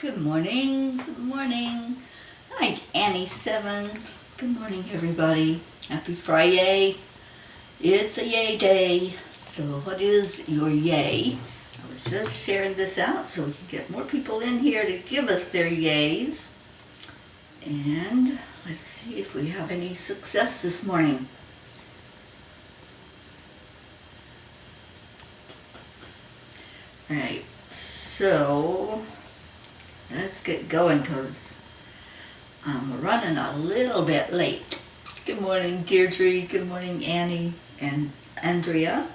Good morning, good morning. Hi, Annie7. Good morning, everybody. Happy Friday. It's a yay day. So what is your yay? I was just sharing this out so we can get more people in here to give us their yays. And let's see if we have any success this morning. All right, so let's get going because I'm running a little bit late. Good morning, Deirdre. Good morning, Annie and Andrea.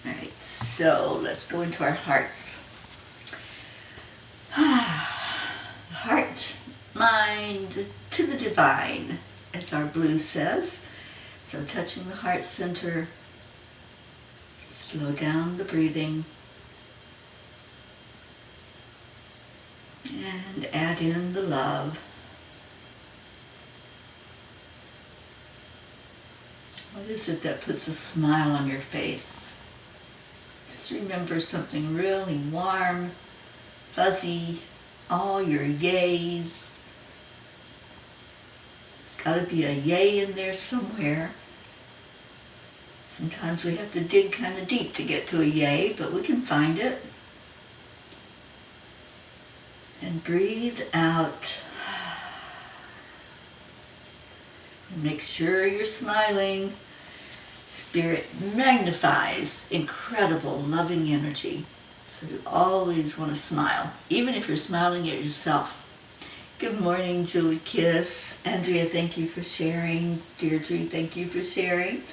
All right, so let's go into our hearts. Heart, mind to the divine, as our blue says. So touching the heart center, slow down the breathing. And add in the love. What is it that puts a smile on your face? Just remember something really warm, fuzzy, all your yays. There's got to be a yay in there somewhere. Sometimes we have to dig kind of deep to get to a yay, but we can find it. And breathe out. And make sure you're smiling. Spirit magnifies incredible loving energy. So you always want to smile, even if you're smiling at yourself. Good morning, Julie Kiss. Andrea, thank you for sharing. Deirdre, thank you for sharing.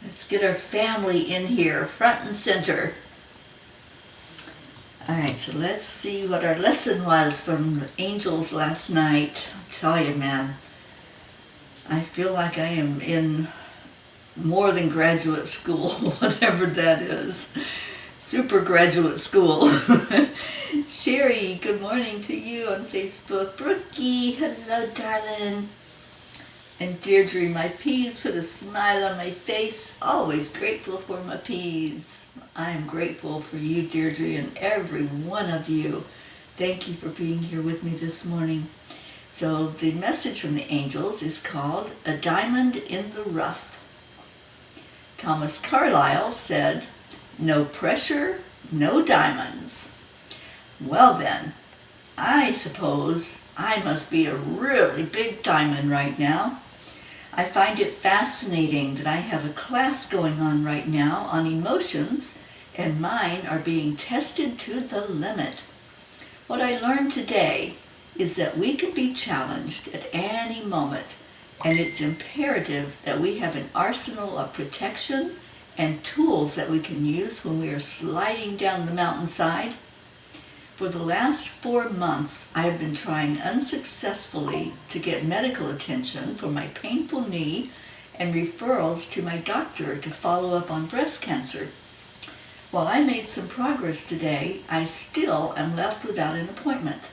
Let's get our family in here, front and center. Alright, so let's see what our lesson was from the angels last night. I'll tell you, man, I feel like I am in more than graduate school, whatever that is. Super graduate school. Sherry, good morning to you on Facebook. Brookie, hello, darling. And Deirdre, my peas put a smile on my face. Always grateful for my peas. I am grateful for you, Deirdre, and every one of you. Thank you for being here with me this morning. So the message from the angels is called A Diamond in the Rough. Thomas Carlyle said, "No pressure, no diamonds." Well then, I suppose I must be a really big diamond right now. I find it fascinating that I have a class going on right now on emotions, and mine are being tested to the limit. What I learned today is that we can be challenged at any moment, and it's imperative that we have an arsenal of protection and tools that we can use when we are sliding down the mountainside. For the last 4 months, I have been trying unsuccessfully to get medical attention for my painful knee and referrals to my doctor to follow up on breast cancer. While I made some progress today, I still am left without an appointment.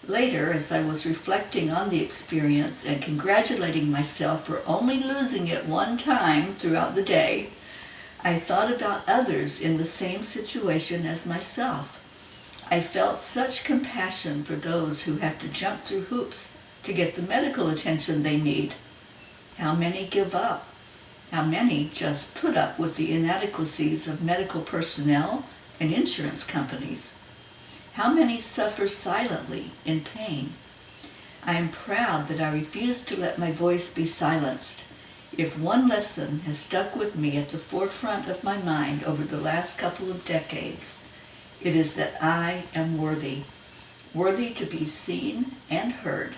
Later, as I was reflecting on the experience and congratulating myself for only losing it one time throughout the day, I thought about others in the same situation as myself. I felt such compassion for those who have to jump through hoops to get the medical attention they need. How many give up? How many just put up with the inadequacies of medical personnel and insurance companies? How many suffer silently in pain? I am proud that I refuse to let my voice be silenced. If one lesson has stuck with me at the forefront of my mind over the last couple of decades, it is that I am worthy to be seen and heard.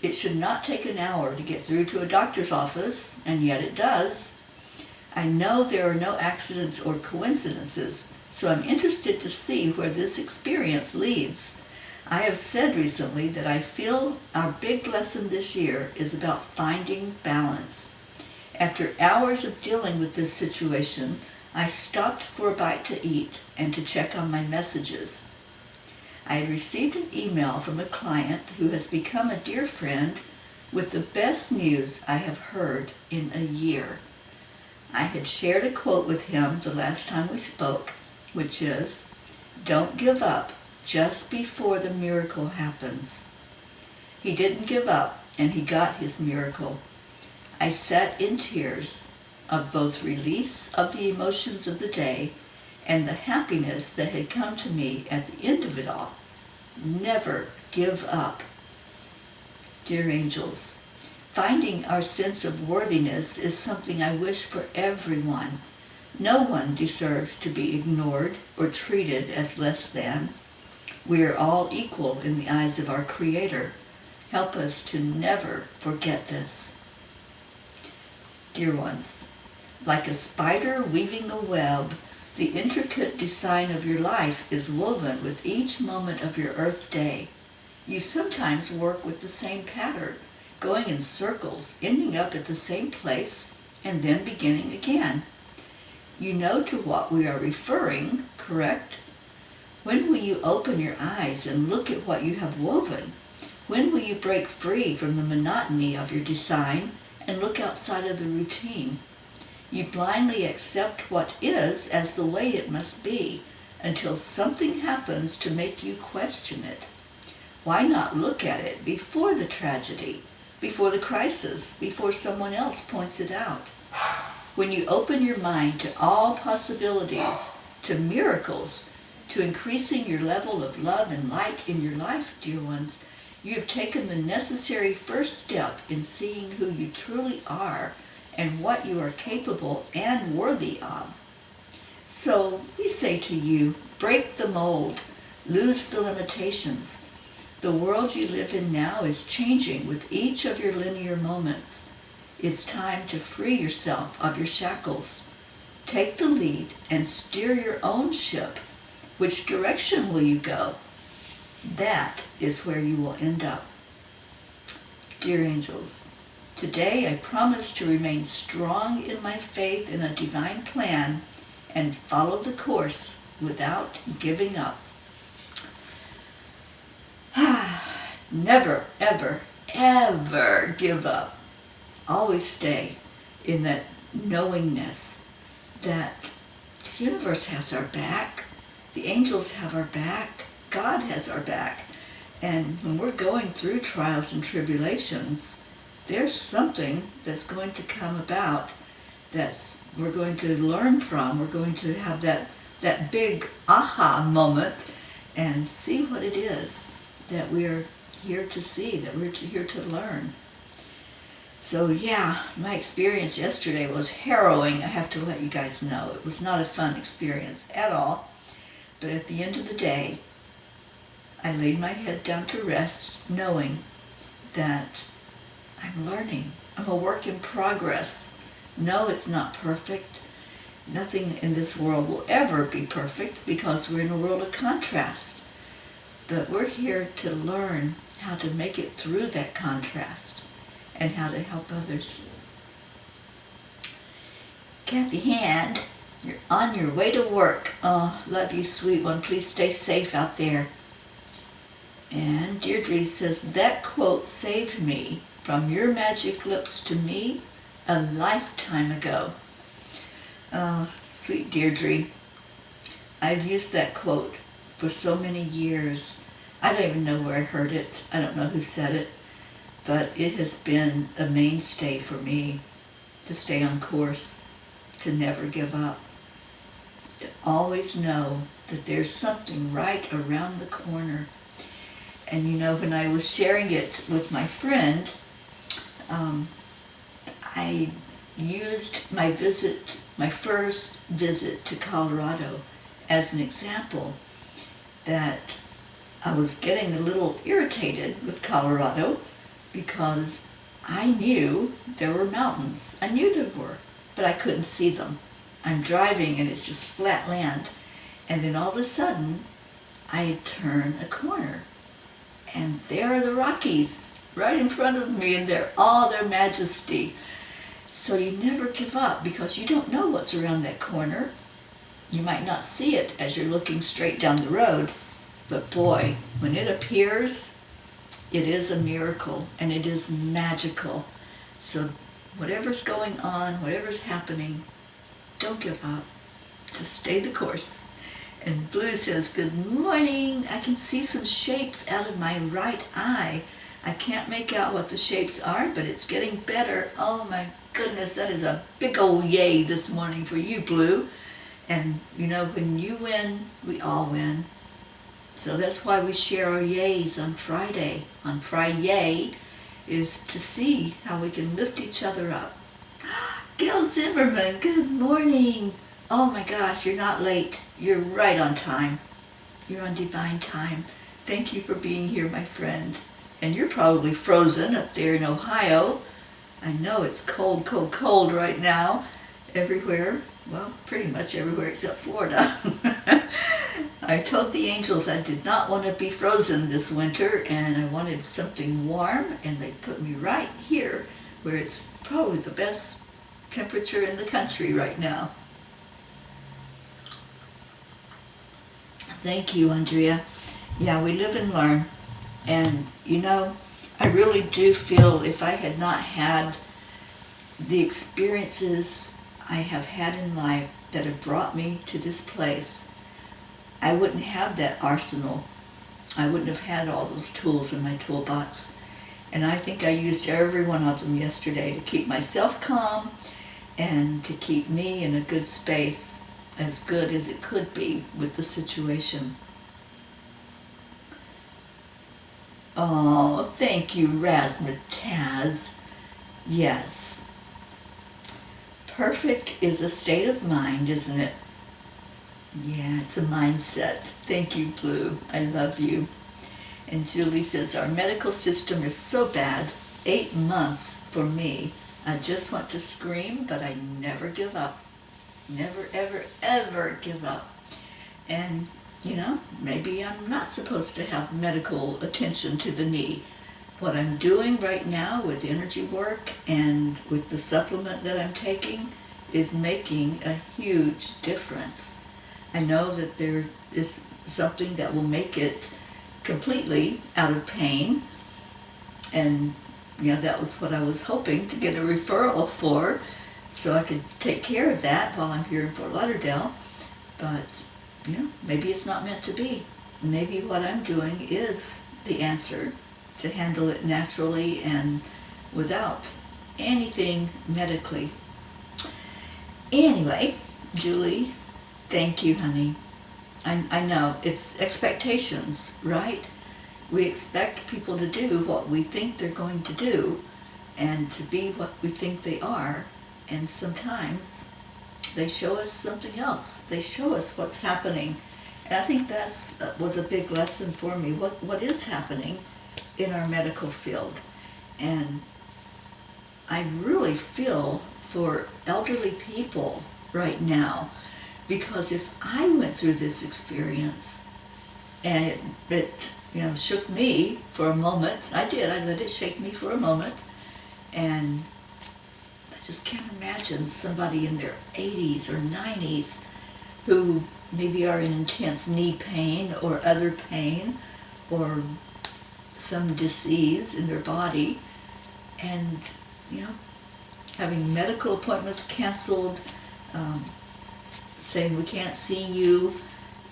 It should not take an hour to get through to a doctor's office, and yet it does. I know there are no accidents or coincidences, so I'm interested to see where this experience leads. I have said recently that I feel our big lesson this year is about finding balance. After hours of dealing with this situation, I stopped for a bite to eat and to check on my messages. I had received an email from a client who has become a dear friend with the best news I have heard in a year. I had shared a quote with him the last time we spoke, which is, Don't give up just before the miracle happens. He didn't give up, and he got his miracle. I sat in tears of both release of the emotions of the day and the happiness that had come to me at the end of it all. Never give up. Dear angels, finding our sense of worthiness is something I wish for everyone. No one deserves to be ignored or treated as less than. We are all equal in the eyes of our Creator. Help us to never forget this. Dear ones, like a spider weaving a web, the intricate design of your life is woven with each moment of your Earth day. You sometimes work with the same pattern, going in circles, ending up at the same place, and then beginning again. You know to what we are referring, correct? When will you open your eyes and look at what you have woven? When will you break free from the monotony of your design and look outside of the routine? You blindly accept what is as the way it must be until something happens to make you question it. Why not look at it before the tragedy, before the crisis, before someone else points it out? When you open your mind to all possibilities, to miracles, to increasing your level of love and light in your life, dear ones, you have taken the necessary first step in seeing who you truly are and what you are capable and worthy of. So we say to you, break the mold, lose the limitations. The world you live in now is changing with each of your linear moments. It's time to free yourself of your shackles. Take the lead and steer your own ship. Which direction will you go? That is where you will end up. Dear angels, today I promise to remain strong in my faith in a divine plan and follow the course without giving up. Never, ever, ever give up. Always stay in that knowingness that the universe has our back, the angels have our back, God has our back. And when we're going through trials and tribulations, there's something that's going to come about that we're going to learn from. We're going to have that big aha moment and see what it is that we're here to see, that we're here to learn. So yeah, my experience yesterday was harrowing. I have to let you guys know. It was not a fun experience at all. But at the end of the day, I laid my head down to rest, knowing that I'm learning. I'm a work in progress. No, it's not perfect. Nothing in this world will ever be perfect because we're in a world of contrast. But we're here to learn how to make it through that contrast and how to help others. Kathy Hand, you're on your way to work. Oh, love you, sweet one. Please stay safe out there. And Deirdre says, that quote saved me from your magic lips to me a lifetime ago. Oh, sweet Deirdre. I've used that quote for so many years. I don't even know where I heard it. I don't know who said it. But it has been a mainstay for me to stay on course, to never give up, to always know that there's something right around the corner. And you know, when I was sharing it with my friend, I used my first visit to Colorado as an example that I was getting a little irritated with Colorado because I knew there were mountains. I knew there were, but I couldn't see them. I'm driving and it's just flat land. And then all of a sudden, I turn a corner. And there are the Rockies right in front of me, and they're all their majesty. So you never give up because you don't know what's around that corner. You might not see it as you're looking straight down the road, but boy, when it appears, it is a miracle and it is magical. So whatever's going on, whatever's happening, don't give up. Just stay the course. And Blue says, good morning. I can see some shapes out of my right eye. I can't make out what the shapes are, but it's getting better. Oh my goodness, that is a big old yay this morning for you, Blue. And you know, when you win, we all win. So that's why we share our yays on Friday. On Friday is to see how we can lift each other up. Gail Zimmerman, good morning. Oh my gosh, you're not late. You're right on time. You're on divine time. Thank you for being here, my friend. And you're probably frozen up there in Ohio. I know it's cold, cold, cold right now. Everywhere. Well, pretty much everywhere except Florida. I told the angels I did not want to be frozen this winter, and I wanted something warm, and they put me right here where it's probably the best temperature in the country right now. Thank you, Andrea. Yeah, we live and learn. And, you know, I really do feel if I had not had the experiences I have had in life that have brought me to this place, I wouldn't have that arsenal. I wouldn't have had all those tools in my toolbox. And I think I used every one of them yesterday to keep myself calm and to keep me in a good space, as good as it could be with the situation. Oh, thank you, Razzmatazz. Yes. Perfect is a state of mind, isn't it? Yeah, it's a mindset. Thank you, Blue. I love you. And Julie says, our medical system is so bad. 8 months for me. I just want to scream, but I never give up. Never, ever, ever give up. And, you know, maybe I'm not supposed to have medical attention to the knee. What I'm doing right now with energy work and with the supplement that I'm taking is making a huge difference. I know that there is something that will make it completely out of pain, and you know, that was what I was hoping to get a referral for, so I could take care of that while I'm here in Fort Lauderdale. But you know, maybe it's not meant to be. Maybe what I'm doing is the answer to handle it naturally and without anything medically. Anyway, Julie, thank you, honey. I know, it's expectations, right? We expect people to do what we think they're going to do and to be what we think they are. And sometimes they show us something else. They show us what's happening. And I think that was a big lesson for me, what is happening in our medical field. And I really feel for elderly people right now, because if I went through this experience and it you know, shook me for a moment, I did, I let it shake me for a moment, and I just can't imagine somebody in their 80s or 90s who maybe are in intense knee pain or other pain or some disease in their body, and you know, having medical appointments canceled, saying we can't see you.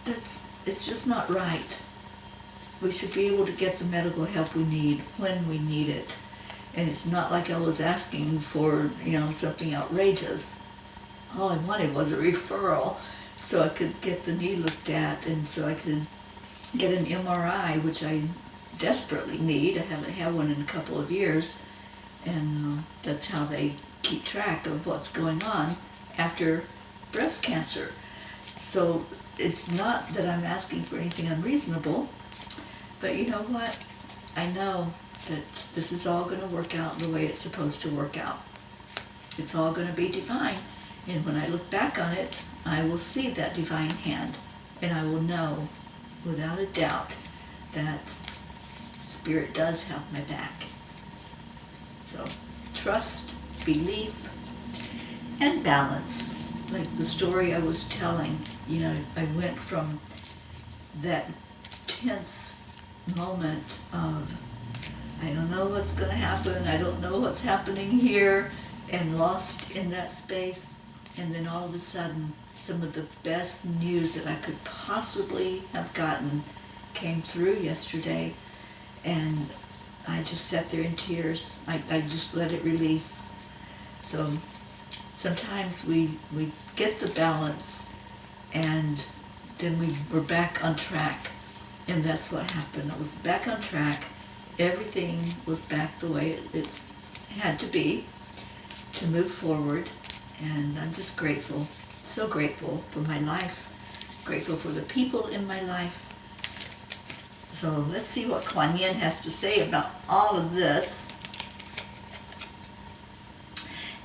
It's just not right. We should be able to get the medical help we need when we need it. And it's not like I was asking for, you know, something outrageous. All I wanted was a referral so I could get the knee looked at and so I could get an MRI, which I desperately need. I haven't had one in a couple of years. And that's how they keep track of what's going on after breast cancer. So it's not that I'm asking for anything unreasonable, but you know what? I know that this is all going to work out the way it's supposed to work out. It's all going to be divine. And when I look back on it, I will see that divine hand. And I will know, without a doubt, that Spirit does have my back. So, trust, belief, and balance. Like the story I was telling, you know, I went from that tense moment of, I don't know what's going to happen, I don't know what's happening here, and lost in that space, and then all of a sudden, some of the best news that I could possibly have gotten came through yesterday, and I just sat there in tears. I just let it release. So sometimes we get the balance, and then we're back on track. And that's what happened. I was back on track. Everything was back the way it had to be to move forward. And I'm just grateful, so grateful for my life, grateful for the people in my life. So let's see what Kuan Yin has to say about all of this.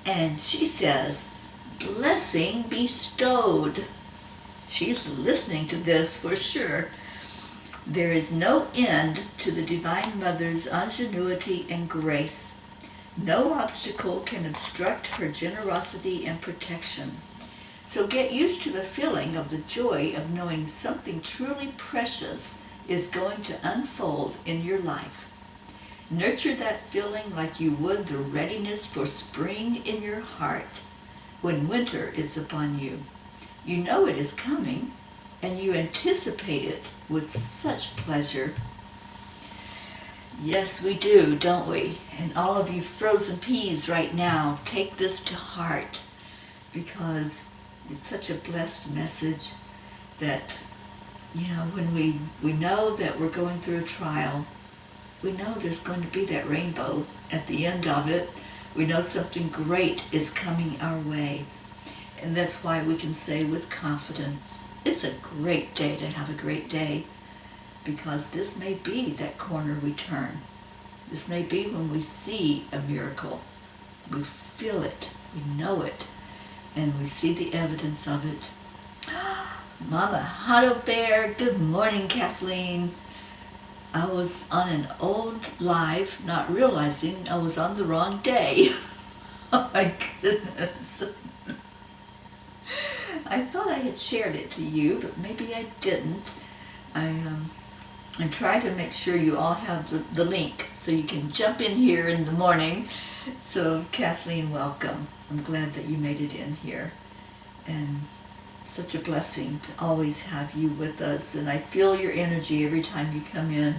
And she says, blessing bestowed. She's listening to this for sure. There is no end to the Divine Mother's ingenuity and grace. No obstacle can obstruct her generosity and protection. So get used to the feeling of the joy of knowing something truly precious is going to unfold in your life. Nurture that feeling like you would the readiness for spring in your heart when winter is upon you. You know it is coming, and you anticipate it with such pleasure. Yes, we do, don't we? And all of you frozen peas right now, take this to heart, because it's such a blessed message that, when we know that we're going through a trial, we know there's going to be that rainbow at the end of it. We know something great is coming our way. And that's why we can say with confidence, it's a great day to have a great day, because this may be that corner we turn. This may be when we see a miracle. We feel it, we know it, and we see the evidence of it. Mama Hotto Bear, good morning, Kathleen. I was on an old live, not realizing I was on the wrong day. Oh my goodness. I thought I had shared it to you, but maybe I didn't. I tried to make sure you all have the link so you can jump in here in the morning. So Kathleen, welcome. I'm glad that you made it in here. And such a blessing to always have you with us. And I feel your energy every time you come in.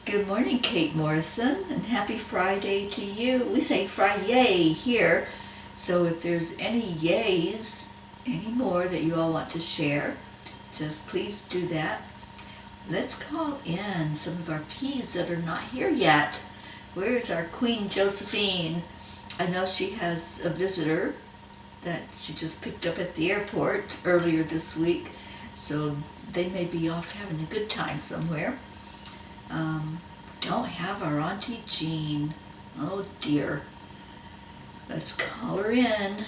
Good morning, Kate Morrison, and happy Friday to you. We say Fri-yay here. So if there's any yays, any more that you all want to share, just please do that. Let's call in some of our P's that are not here yet. Where's our Queen Josephine? I know she has a visitor that she just picked up at the airport earlier this week, so they may be off having a good time somewhere. Don't have our Auntie Jean. Oh dear. Let's call her in.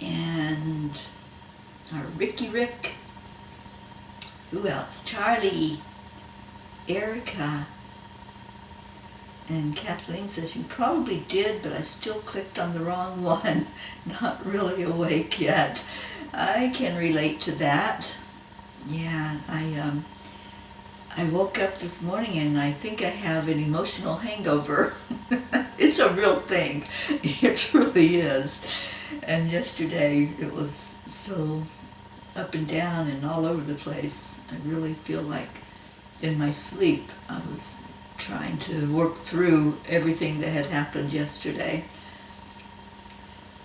And our Ricky Rick. Who else? Charlie. Erica. And Kathleen says, you probably did, but I still clicked on the wrong one. Not really awake yet. I can relate to that. Yeah, I woke up this morning and I think I have an emotional hangover. It's a real thing. It truly is. And yesterday it was so up and down and all over the place. I really feel like in my sleep I was trying to work through everything that had happened yesterday.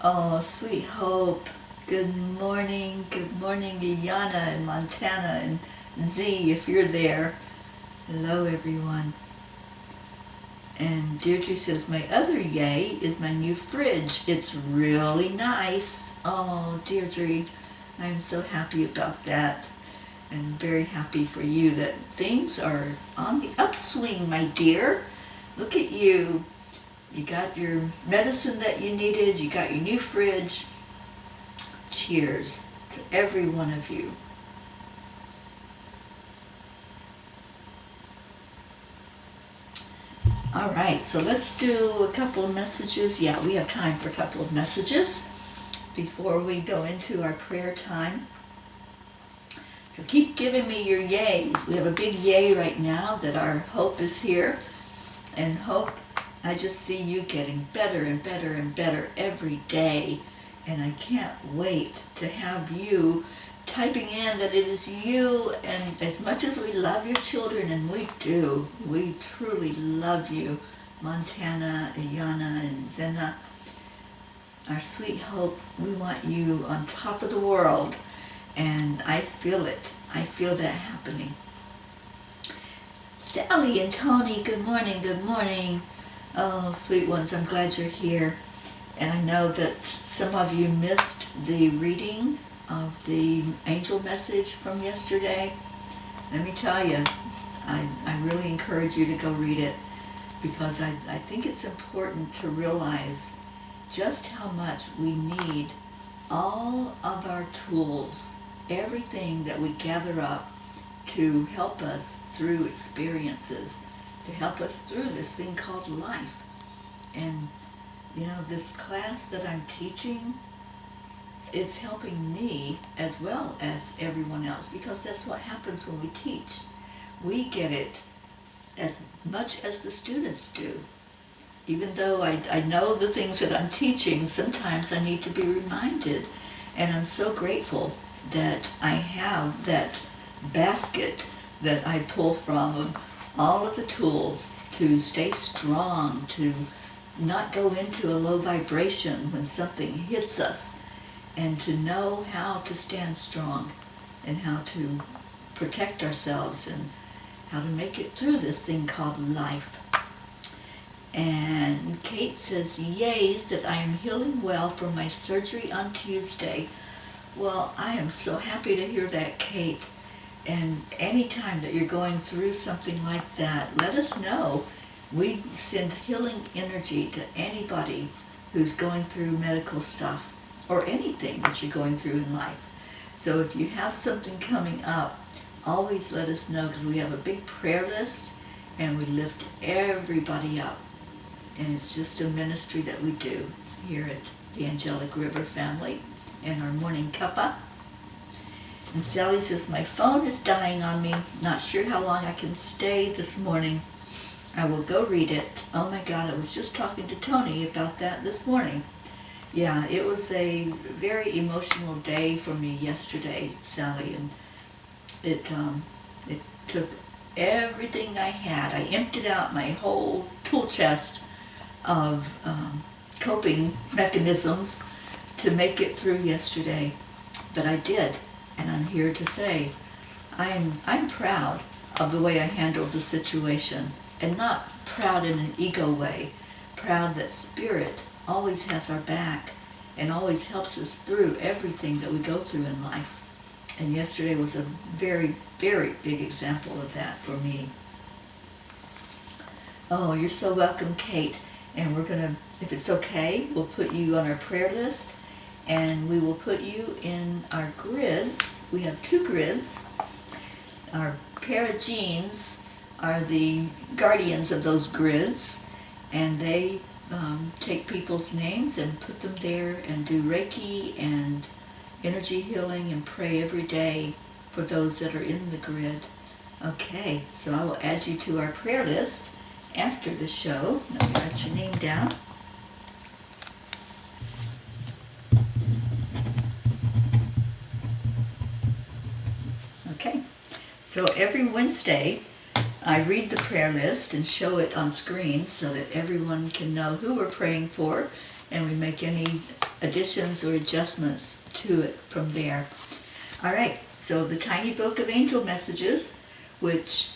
Oh, sweet Hope. Good morning, Iyana in Montana, and Z, if you're there. Hello, everyone. And Deirdre says, my other yay is my new fridge. It's really nice. Oh, Deirdre, I'm so happy about that. And very happy for you that things are on the upswing, my dear. Look at you. You got your medicine that you needed. You got your new fridge. Cheers to every one of you. All right, so let's do a couple of messages. Yeah, we have time for a couple of messages before we go into our prayer time. So keep giving me your yays. We have a big yay right now that our Hope is here. And Hope, I just see you getting better and better and better every day. And I can't wait to have you typing in that it is you. And as much as we love your children, and we do, we truly love you, Montana, Iyana, and Zena, our sweet Hope, we want you on top of the world. And I feel it. I feel that happening. Sally and Tony, good morning, good morning. Oh, sweet ones, I'm glad you're here. And I know that some of you missed the reading of the angel message from yesterday. Let me tell you, I really encourage you to go read it, because I think it's important to realize just how much we need all of our tools, everything that we gather up to help us through experiences, to help us through this thing called life. And you know, this class that I'm teaching is helping me as well as everyone else, because that's what happens when we teach. We get it as much as the students do. Even though I know the things that I'm teaching, sometimes I need to be reminded. And I'm so grateful that I have that basket that I pull from of all of the tools to stay strong, to not go into a low vibration when something hits us, and to know how to stand strong and how to protect ourselves and how to make it through this thing called life. And Kate says, yays that I am healing well from my surgery on Tuesday. Well, I am so happy to hear that, Kate. And anytime that you're going through something like that, let us know. We send healing energy to anybody who's going through medical stuff or anything that you're going through in life. So if you have something coming up, always let us know, because we have a big prayer list and we lift everybody up. And it's just a ministry that we do here at the Angelic River family and our Morning Cuppa. And Sally says, my phone is dying on me. Not sure how long I can stay this morning. I will go read it. Oh my God, I was just talking to Tony about that this morning. Yeah, it was a very emotional day for me yesterday, Sally, and it took everything I had. I emptied out my whole tool chest of coping mechanisms to make it through yesterday. But I did, and I'm here to say I'm proud of the way I handled the situation. And not proud in an ego way, proud that Spirit always has our back and always helps us through everything that we go through in life. And yesterday was a very, very big example of that for me. Oh, you're so welcome, Kate. And we're going to, if it's okay, we'll put you on our prayer list, and we will put you in our grids. We have 2 grids. Our pair of jeans are the guardians of those grids, and they take people's names and put them there and do Reiki and energy healing and pray every day for those that are in the grid. Okay, so I will add you to our prayer list after the show. Let me write your name down. Okay, so every Wednesday I read the prayer list and show it on screen so that everyone can know who we're praying for, and we make any additions or adjustments to it from there. All right, so the Tiny Book of Angel Messages, which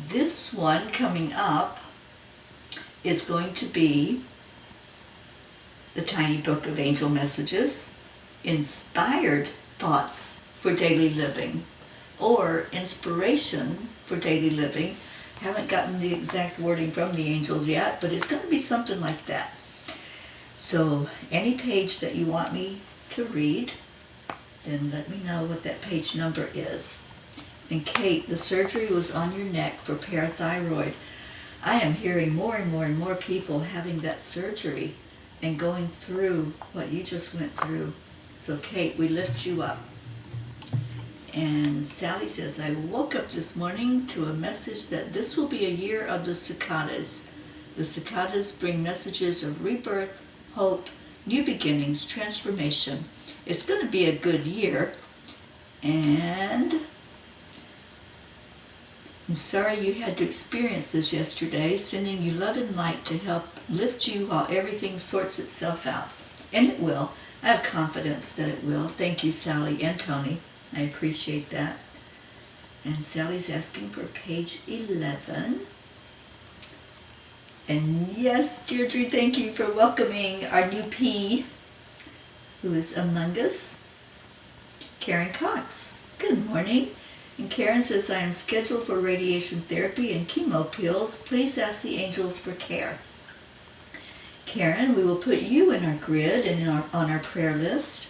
this one coming up is going to be the Tiny Book of Angel Messages, Inspired Thoughts for Daily Living, or Inspiration for Daily Living. Haven't gotten the exact wording from the angels yet, but it's going to be something like that. So any page that you want me to read, then let me know what that page number is. And Kate, the surgery was on your neck for parathyroid. I am hearing more and more and more people having that surgery and going through what you just went through. So Kate, we lift you up. And Sally says, I woke up this morning to a message that this will be a year of the cicadas. The cicadas bring messages of rebirth, hope, new beginnings, transformation. It's going to be a good year, and I'm sorry you had to experience this yesterday, sending you love and light to help lift you while everything sorts itself out. And it will. I have confidence that it will. Thank you, Sally and Tony. I appreciate that. And Sally's asking for page 11. And yes, Deirdre, thank you for welcoming our new P, who is among us. Karen Cox, good morning. And Karen says, I am scheduled for radiation therapy and chemo pills. Please ask the angels for care. Karen, we will put you in our grid and on our prayer list.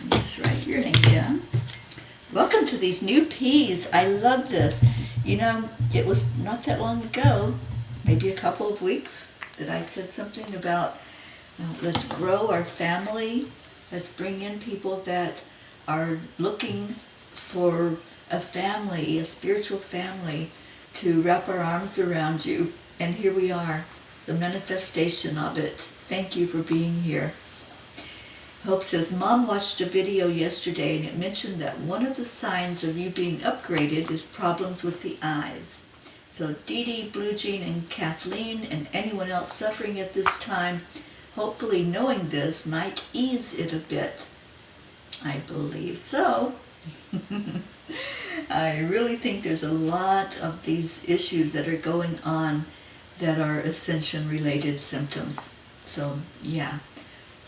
Just write your name down. Welcome to these new P's. I love this. You know, it was not that long ago, maybe a couple of weeks, that I said something about let's grow our family. Let's bring in people that are looking for a family, a spiritual family, to wrap our arms around you. And here we are, the manifestation of it. Thank you for being here. Hope says, Mom watched a video yesterday and it mentioned that one of the signs of you being upgraded is problems with the eyes. So Dee Dee, Blue Jean, and Kathleen, and anyone else suffering at this time, hopefully knowing this might ease it a bit. I believe so. I really think there's a lot of these issues that are going on that are ascension-related symptoms. So, yeah,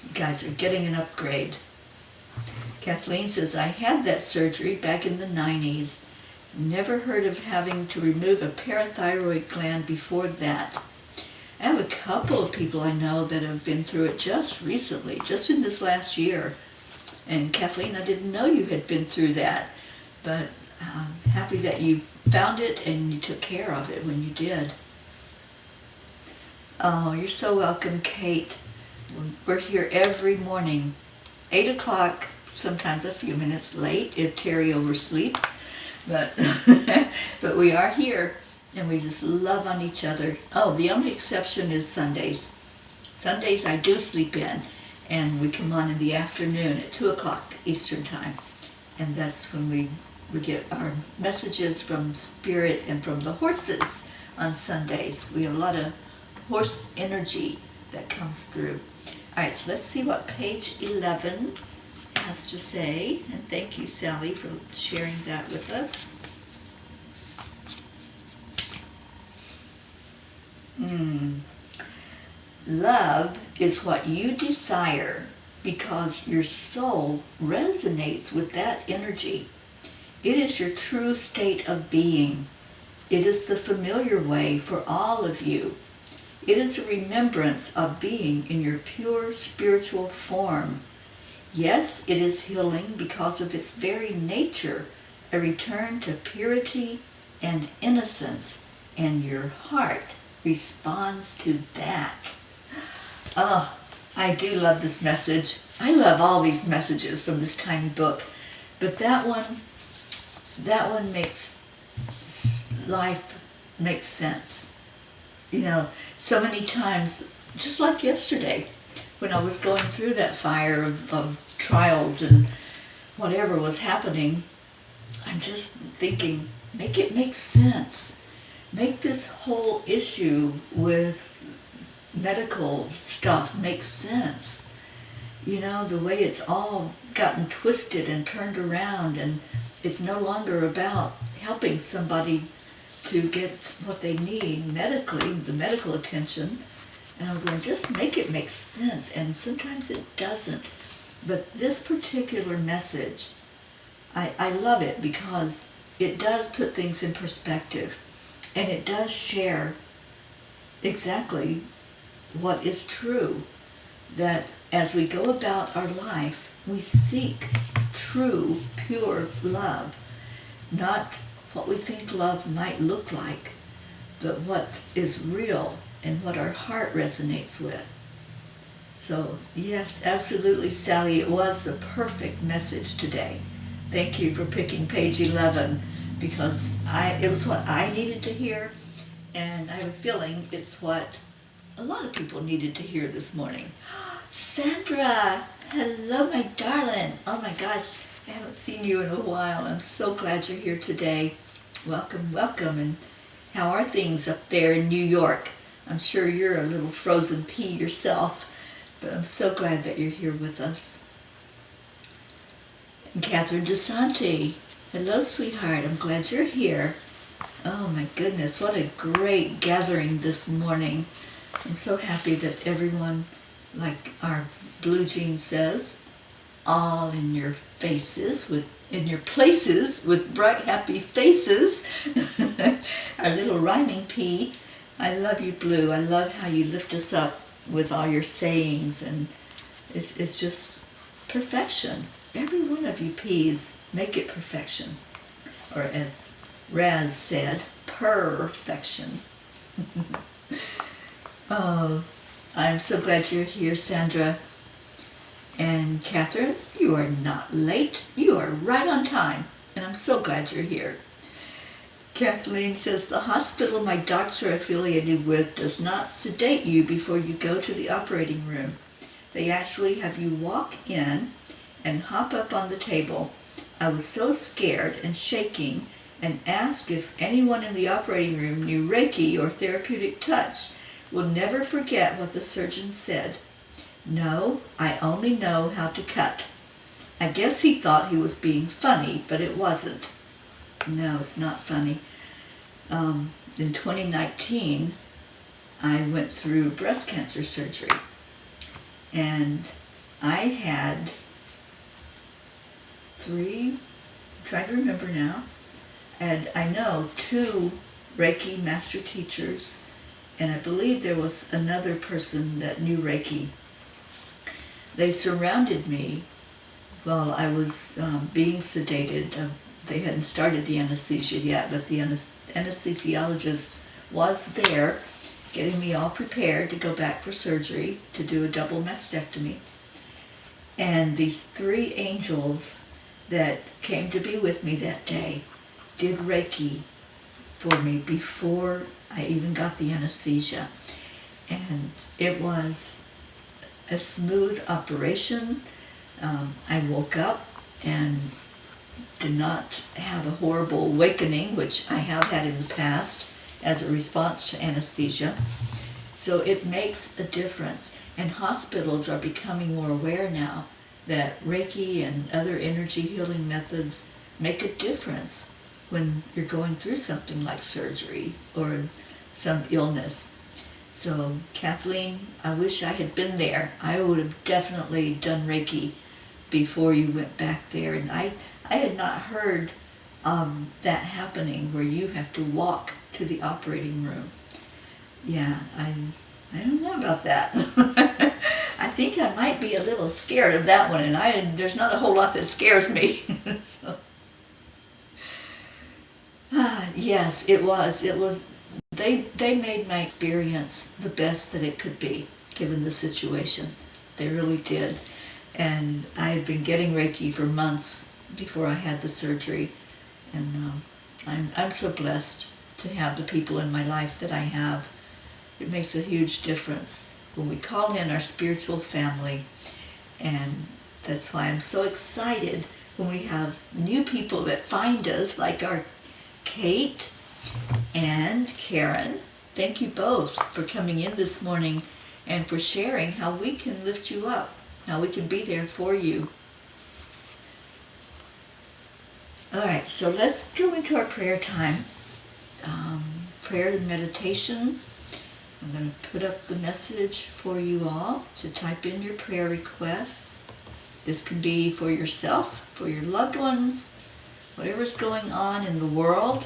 you guys are getting an upgrade. Kathleen says, I had that surgery back in the 90s. Never heard of having to remove a parathyroid gland before that. I have a couple of people I know that have been through it just recently, just in this last year. And Kathleen, I didn't know you had been through that, but I'm happy that you found it and you took care of it when you did. Oh, you're so welcome, Kate. We're here every morning, 8 o'clock, sometimes a few minutes late if Teri oversleeps, but but we are here and we just love on each other. Oh, the only exception is Sundays. Sundays I do sleep in, and we come on in the afternoon at 2 o'clock Eastern Time, and that's when we get our messages from Spirit and from the horses on Sundays. We have a lot of horse energy that comes through. All right, so let's see what page 11 has to say. And thank you, Sally, for sharing that with us. Love is what you desire because your soul resonates with that energy. It is your true state of being. It is the familiar way for all of you. It is a remembrance of being in your pure spiritual form. Yes, it is healing because of its very nature, a return to purity and innocence, and your heart responds to that. Oh, I do love this message. I love all these messages from this tiny book, but that one makes life makes sense. You know, so many times, just like yesterday, when I was going through that fire of trials and whatever was happening, I'm just thinking, make it make sense. Make this whole issue with medical stuff make sense. You know, the way it's all gotten twisted and turned around, and it's no longer about helping somebody to get what they need medically, the medical attention. And I'm going, just make it make sense. And sometimes it doesn't. But this particular message, I love it because it does put things in perspective. And it does share exactly what is true. That as we go about our life, we seek true, pure love. Not what we think love might look like, but what is real and what our heart resonates with. So yes, absolutely, Sally, it was the perfect message today. Thank you for picking page 11, because it was what I needed to hear, and I have a feeling it's what a lot of people needed to hear this morning. Sandra, hello my darling. Oh my gosh, I haven't seen you in a while. I'm so glad you're here today. Welcome, welcome. And how are things up there in New York? I'm sure you're a little frozen pea yourself, but I'm so glad that you're here with us. And Catherine DeSanti, hello sweetheart, I'm glad you're here. Oh my goodness, what a great gathering this morning. I'm so happy that everyone, like our Blue Jean says, all in your faces, in your places with bright happy faces. Our little rhyming pea. I love you, Blue. I love how you lift us up with all your sayings, and it's just perfection. Every one of you peas, make it perfection. Or as Raz said, perfection. Oh, I'm so glad you're here, Sandra. And Catherine, you are not late. You are right on time. And I'm so glad you're here. Kathleen says, the hospital my doctor affiliated with does not sedate you before you go to the operating room. They actually have you walk in and hop up on the table. I was so scared and shaking and asked if anyone in the operating room knew Reiki or therapeutic touch. Will never forget what the surgeon said. No, I only know how to cut. I guess he thought he was being funny, but it wasn't. No, it's not funny. In 2019, I went through breast cancer surgery, and I had I'm trying to remember now, and I know 2 Reiki master teachers, and I believe there was another person that knew Reiki. They surrounded me while I was being sedated. They hadn't started the anesthesia yet, but the anesthesiologist was there getting me all prepared to go back for surgery to do a double mastectomy. And these 3 angels that came to be with me that day did Reiki for me before I even got the anesthesia. And it was a smooth operation. I woke up and did not have a horrible awakening, which I have had in the past as a response to anesthesia. So it makes a difference. And hospitals are becoming more aware now that Reiki and other energy healing methods make a difference when you're going through something like surgery or some illness. So Kathleen, I wish I had been there. I would have definitely done Reiki before you went back there. And I had not heard that happening where you have to walk to the operating room. Yeah, I don't know about that. I think I might be a little scared of that one, and there's not a whole lot that scares me. So, yes, it was. They made my experience the best that it could be, given the situation. They really did. And I had been getting Reiki for months before I had the surgery. And I'm so blessed to have the people in my life that I have. It makes a huge difference when we call in our spiritual family. And that's why I'm so excited when we have new people that find us, like our Kate and Karen. Thank you both for coming in this morning and for sharing how we can lift you up, how we can be there for you. All right, so let's go into our prayer time. Prayer and meditation. I'm going to put up the message for you all to type in your prayer requests. This can be for yourself, for your loved ones, whatever's going on in the world.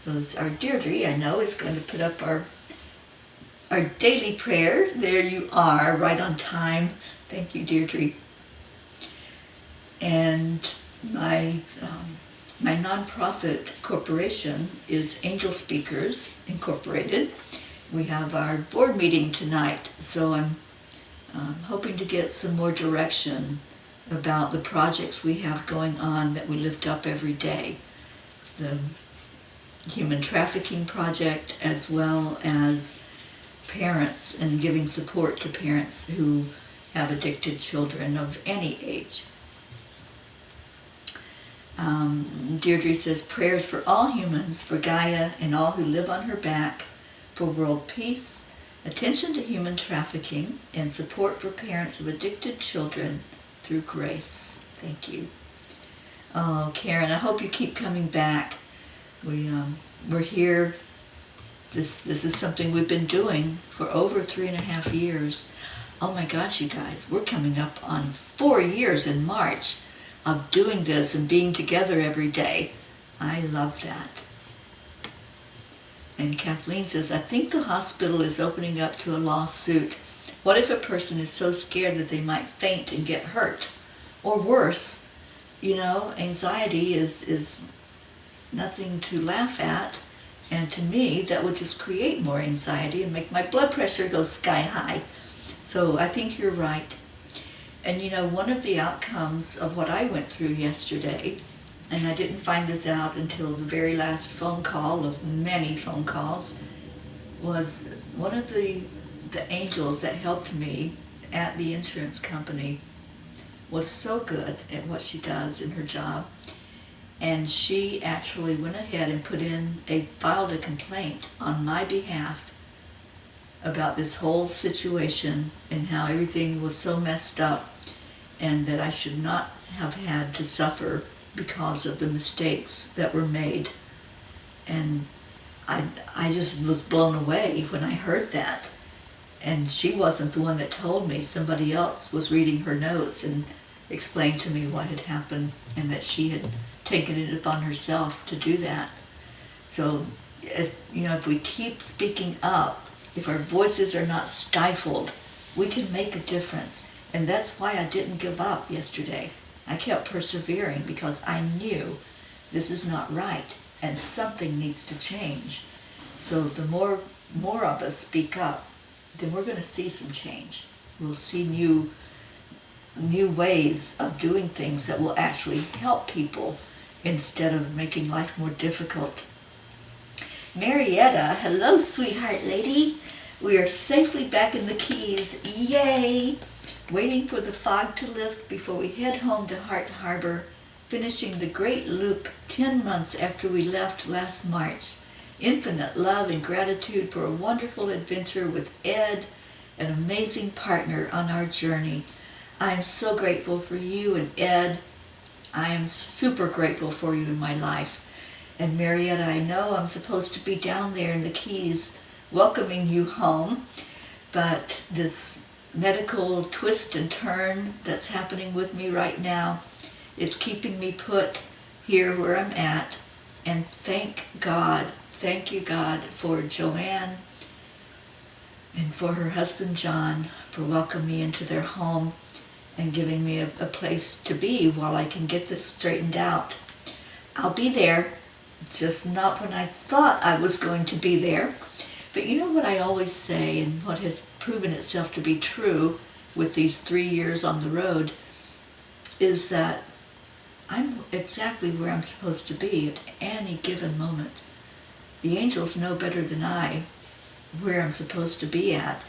Our Deirdre, I know, is going to put up our daily prayer. There you are, right on time. Thank you, Deirdre. And my nonprofit corporation is Angel Speakers Incorporated. We have our board meeting tonight, so I'm hoping to get some more direction about the projects we have going on that we lift up every day. The human trafficking project, as well as parents and giving support to parents who have addicted children of any age. Deirdre says, prayers for all humans, for Gaia and all who live on her back, for world peace, attention to human trafficking, and support for parents of addicted children through grace. Thank you. Oh, Karen, I hope you keep coming back. We're here. This is something we've been doing for over 3.5 years. Oh my gosh, you guys, we're coming up on 4 years in March of doing this and being together every day. I love that. And Kathleen says, I think the hospital is opening up to a lawsuit. What if a person is so scared that they might faint and get hurt? Or worse, anxiety is nothing to laugh at. And to me, that would just create more anxiety and make my blood pressure go sky high. So I think you're right. And one of the outcomes of what I went through yesterday, and I didn't find this out until the very last phone call of many phone calls, was one of the angels that helped me at the insurance company was so good at what she does in her job. And she actually went ahead and filed a complaint on my behalf about this whole situation and how everything was so messed up and that I should not have had to suffer because of the mistakes that were made. And I just was blown away when I heard that. And she wasn't the one that told me. Somebody else was reading her notes and explained to me what had happened and that she had taken it upon herself to do that. So, if we keep speaking up, if our voices are not stifled, we can make a difference. And that's why I didn't give up yesterday. I kept persevering because I knew this is not right and something needs to change. So the more of us speak up, then we're going to see some change. We'll see new ways of doing things that will actually help people instead of making life more difficult. Marietta, hello sweetheart lady. We are safely back in the Keys. Yay! Waiting for the fog to lift before we head home to Hart Harbor, finishing the great loop 10 months after we left last March. Infinite love and gratitude for a wonderful adventure with Ed, an amazing partner on our journey. I am so grateful for you and Ed. I am super grateful for you in my life. And Marietta, I know I'm supposed to be down there in the Keys welcoming you home, but this medical twist and turn that's happening with me right now, it's keeping me put here where I'm at. And thank you God for Joanne and for her husband John for welcoming me into their home and giving me a place to be while I can get this straightened out. I'll be there, just not when I thought I was going to be there. But you know what I always say, and what has proven itself to be true with these 3 years on the road, is that I'm exactly where I'm supposed to be at any given moment. The angels know better than I where I'm supposed to be at.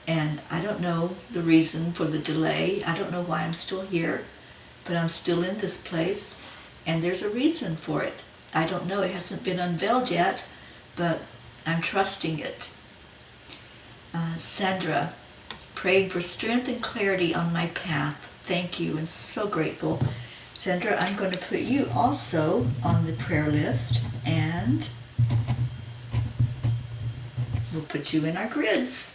And I don't know the reason for the delay. I don't know why I'm still here, but I'm still in this place, and there's a reason for it. I don't know, it hasn't been unveiled yet, but I'm trusting it. Sandra, praying for strength and clarity on my path. Thank you, and so grateful. Sandra, I'm going to put you also on the prayer list, and we'll put you in our grids.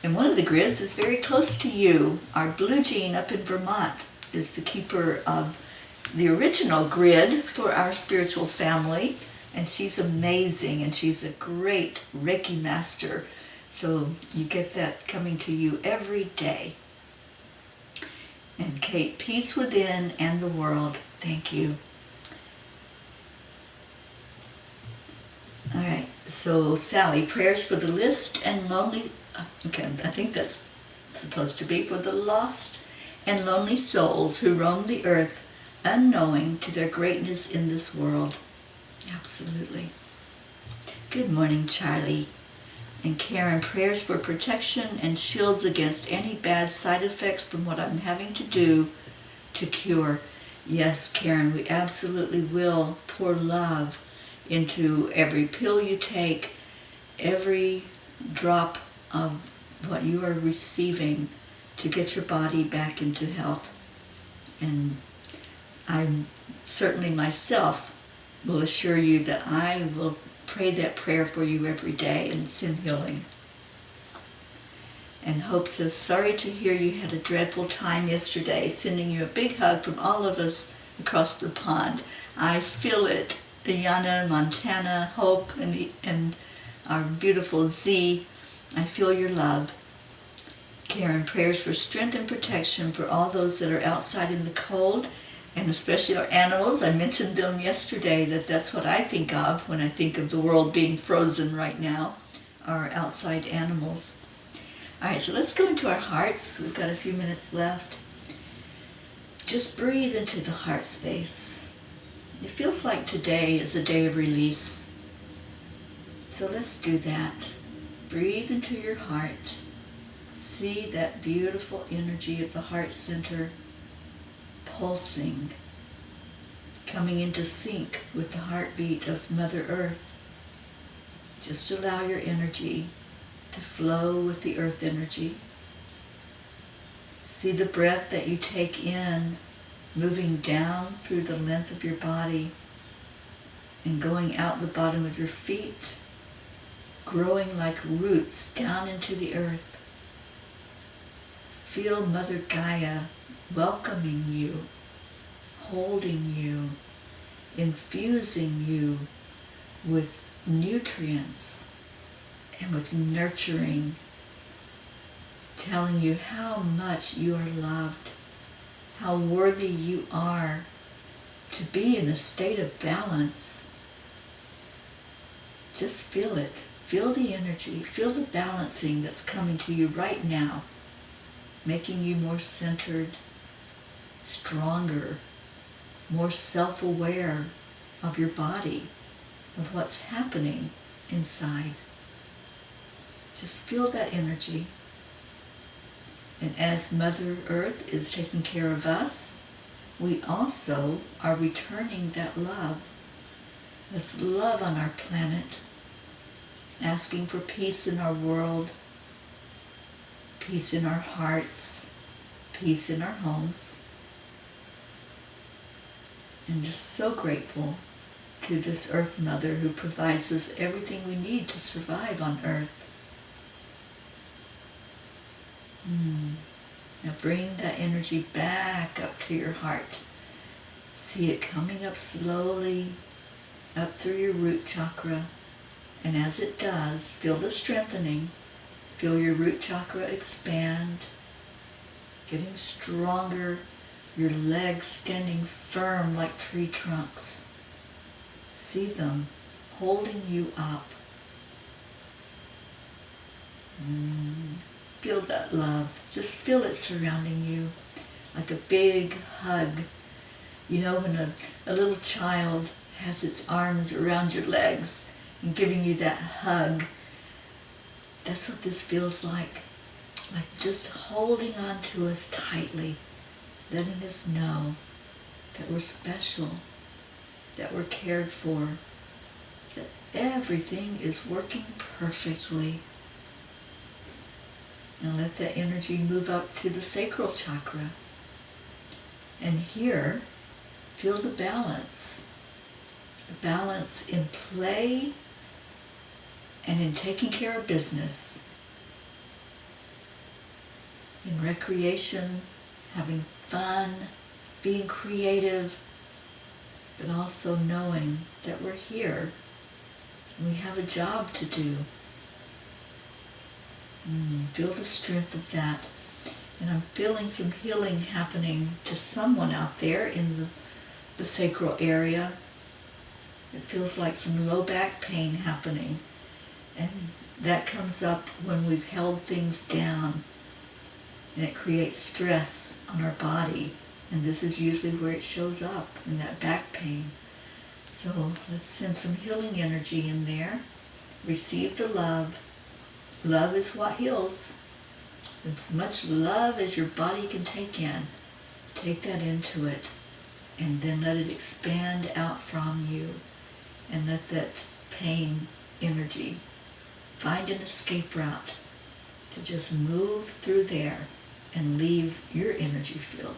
And one of the grids is very close to you. Our Blue Jean up in Vermont is the keeper of the original grid for our spiritual family. And she's amazing, and she's a great Reiki master. So you get that coming to you every day. And Kate, peace within and the world. Thank you. All right, so Sally, prayers for the list and lonely. Okay, I think that's supposed to be for the lost and lonely souls who roam the earth, unknowing to their greatness in this world. Absolutely. Good morning, Charlie. And Karen, prayers for protection and shields against any bad side effects from what I'm having to do to cure. Yes, Karen, we absolutely will pour love into every pill you take, every drop of what you are receiving to get your body back into health. And I'm certainly myself will assure you that I will pray that prayer for you every day and send healing. And Hope says, sorry to hear you had a dreadful time yesterday. Sending you a big hug from all of us across the pond. I feel it. Diana, Montana, Hope, and our beautiful Z. I feel your love. Karen, prayers for strength and protection for all those that are outside in the cold, and especially our animals. I mentioned them yesterday, that's what I think of when I think of the world being frozen right now, our outside animals. All right, so let's go into our hearts. We've got a few minutes left. Just breathe into the heart space. It feels like today is a day of release. So let's do that. Breathe into your heart. See that beautiful energy of the heart center pulsing, coming into sync with the heartbeat of Mother Earth. Just allow your energy to flow with the earth energy. See the breath that you take in moving down through the length of your body and going out the bottom of your feet, growing like roots down into the earth. Feel Mother Gaia welcoming you, holding you, infusing you with nutrients and with nurturing, telling you how much you are loved, how worthy you are to be in a state of balance. Just feel it. Feel the energy. Feel the balancing that's coming to you right now, making you more centered, stronger, more self-aware of your body, of what's happening inside. Just feel that energy. And as Mother Earth is taking care of us, we also are returning that love. Let's love on our planet, asking for peace in our world, peace in our hearts, peace in our homes. And just so grateful to this Earth Mother who provides us everything we need to survive on Earth. Now bring that energy back up to your heart. See it coming up slowly, up through your root chakra. And as it does, feel the strengthening. Feel your root chakra expand, getting stronger, your legs standing firm like tree trunks. See them holding you up. Feel that love. Just feel it surrounding you like a big hug. You know when a little child has its arms around your legs and giving you that hug. That's what this feels like just holding on to us tightly, letting us know that we're special, that we're cared for, that everything is working perfectly. Now let that energy move up to the sacral chakra. And here, feel the balance. The balance in play and in taking care of business. In recreation, having fun, being creative, but also knowing that we're here and we have a job to do. Feel the strength of that. And I'm feeling some healing happening to someone out there in the sacral area. It feels like some low back pain happening. And that comes up when we've held things down. And it creates stress on our body. And this is usually where it shows up, in that back pain. So let's send some healing energy in there. Receive the love. Love is what heals. As much love as your body can take in, take that into it, and then let it expand out from you, and let that pain energy find an escape route to just move through there and leave your energy field.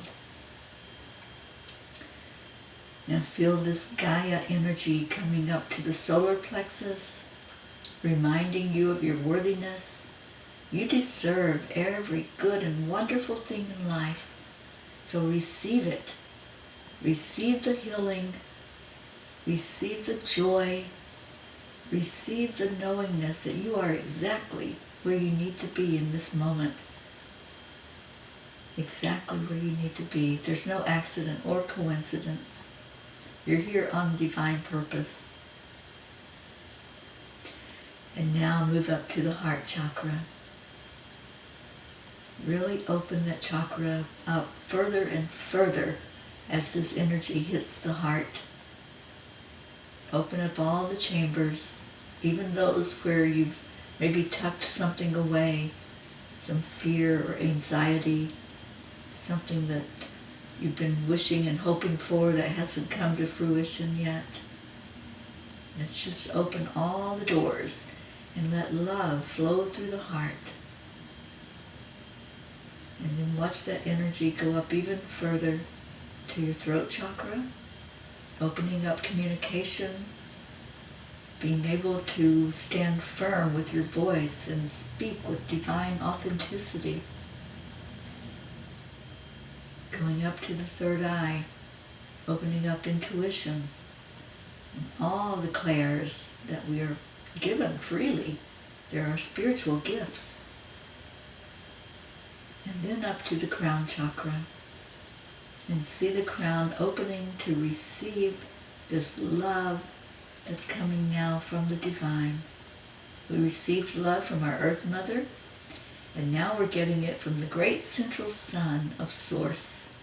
Now feel this Gaia energy coming up to the solar plexus, reminding you of your worthiness. You deserve every good and wonderful thing in life, so receive it. Receive the healing, receive the joy, receive the knowingness that you are exactly where you need to be in this moment. Exactly where you need to be. There's no accident or coincidence. You're here on divine purpose. And now move up to the heart chakra. Really open that chakra up further and further as this energy hits the heart. Open up all the chambers, even those where you've maybe tucked something away, some fear or anxiety, something that you've been wishing and hoping for that hasn't come to fruition yet. Let's just open all the doors and let love flow through the heart. And then watch that energy go up even further to your throat chakra, opening up communication, being able to stand firm with your voice and speak with divine authenticity. Going up to the third eye, opening up intuition, and all the clairs that we are given freely. There are spiritual gifts. And then up to the crown chakra, and see the crown opening to receive this love that's coming now from the divine. We received love from our Earth Mother, and now we're getting it from the great central sun of Source.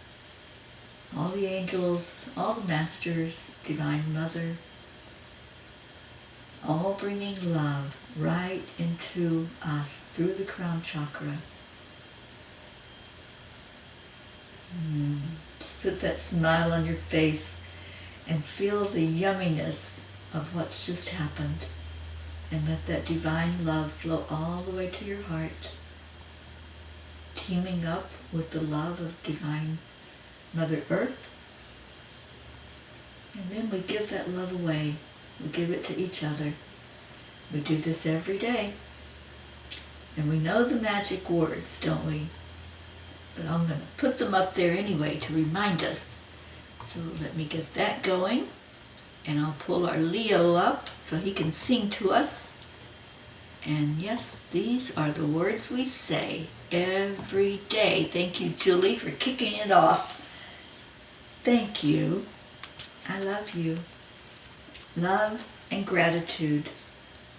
All the angels, all the masters, Divine Mother, all bringing love right into us through the crown chakra. Just put that smile on your face and feel the yumminess of what's just happened, and let that divine love flow all the way to your heart, teaming up with the love of Divine Mother Earth. And then we give that love away. We give it to each other. We do this every day. And we know the magic words, don't we? But I'm going to put them up there anyway to remind us. So let me get that going. And I'll pull our Leo up so he can sing to us. And yes, these are the words we say every day. Thank you, Julie, for kicking it off. Thank you. I love you. Love and gratitude,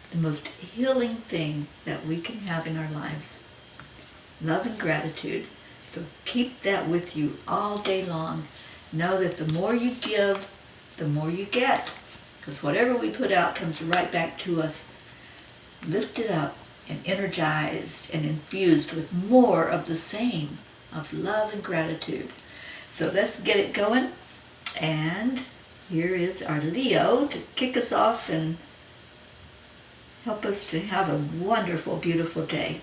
the most healing thing that we can have in our lives. Love and gratitude. So keep that with you all day long. Know that the more you give, the more you get. Because whatever we put out comes right back to us, lifted up and energized and infused with more of the same, of love and gratitude. So let's get it going. And here is our Leo to kick us off and help us to have a wonderful, beautiful day.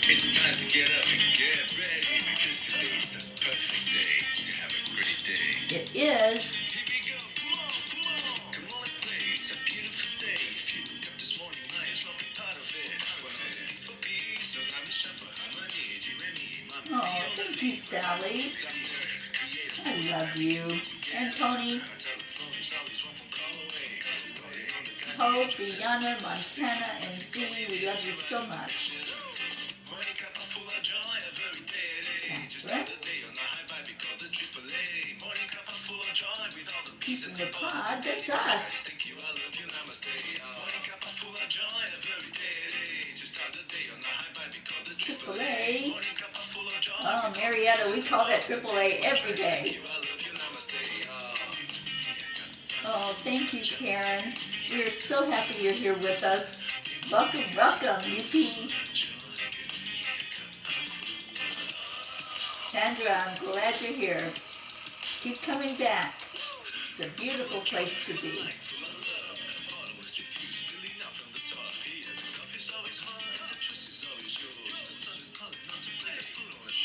It's time to get up and get ready, because today's the perfect day to have a great day. It is. Here we go, come on, let's play. It's a beautiful day. If you woke up this morning, might as well be part of it. It's for peace, so I'm for harmony. Oh, thank you, Sally. I love you. And Tony. Hope, Brianna, Montana, and Z, we love you so much. Morning Cuppa full of joy every day. Just start the day on a high vibe, we call the AAA. Morning Cuppa full of joy with all the peace in the pod. That's us. Thank you, I love you, namaste. Morning Cuppa full of joy every day. Just start the day on a high vibe, we call the AAA. Morning Cuppa full of Canada, we call that AAA every day. Oh, thank you, Karen. We are so happy you're here with us. Welcome, welcome, UP. Sandra, I'm glad you're here. Keep coming back. It's a beautiful place to be.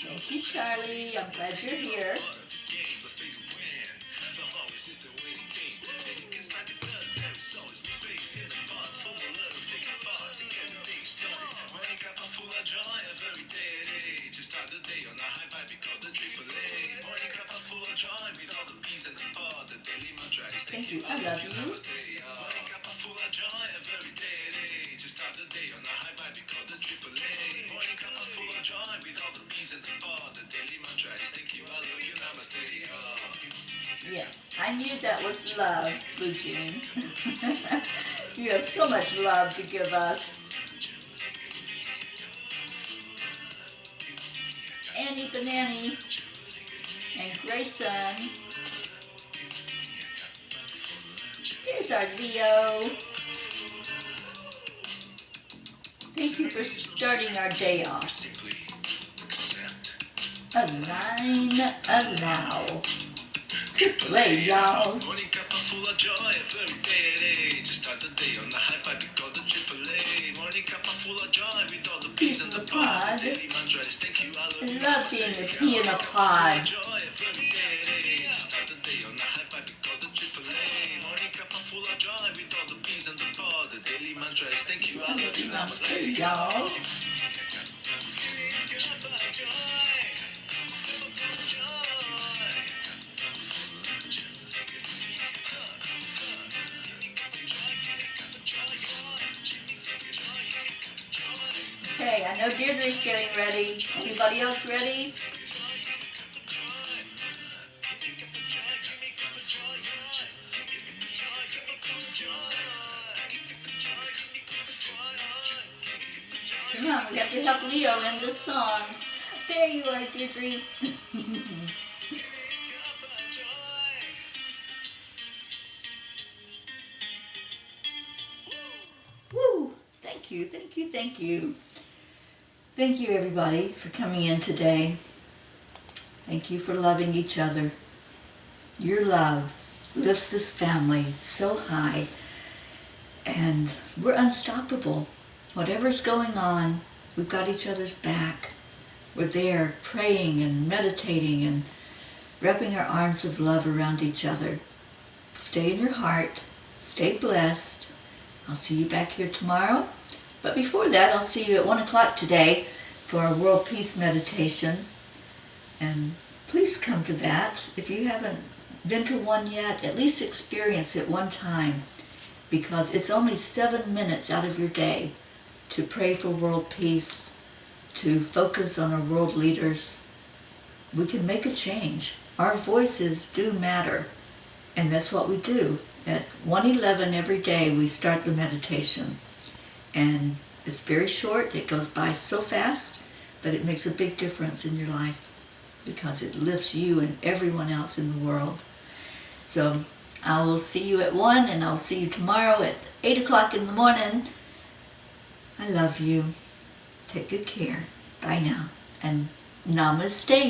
Thank you, Charlie. I'm glad you're here. Thank you. I love you. Yes, I knew that was love, Blue Jean. You have so much love to give us. Annie Banani and Grayson. Here's our Leo. Thank you for starting our day off. Align, allow. AAA, y'all. Morning Cuppa full of joy every day at 8. Just start the day on the high five, we call the AAA. Morning Cuppa full of joy with all the peas in the pod. Daily mantra is thank you, I love being a pea in a pod. Joy every day at 8. Just start the day on the high five, we call the AAA. Morning Cuppa full of joy with all the peas in the pod. The daily mantra is thank you, I love you, namaste, y'all. Okay, I know Deirdre's getting ready. Anybody else ready? Come on, we have to help Leo in this song. There you are, Deirdre. Woo! Thank you, thank you, thank you. Thank you, everybody, for coming in today. Thank you for loving each other. Your love lifts this family so high, and we're unstoppable. Whatever's going on, we've got each other's back. We're there praying and meditating and wrapping our arms of love around each other. Stay in your heart. Stay blessed. I'll see you back here tomorrow. But before that, I'll see you at 1 o'clock today for our World Peace Meditation. And please come to that. If you haven't been to one yet, at least experience it one time, because it's only 7 minutes out of your day to pray for world peace, to focus on our world leaders. We can make a change. Our voices do matter, and that's what we do. At 1:11 every day, we start the meditation. And it's very short. It goes by so fast, but it makes a big difference in your life because it lifts you and everyone else in the world. So I will see you at 1, and I'll see you tomorrow at 8 o'clock in the morning. I love you. Take good care. Bye now. And namaste.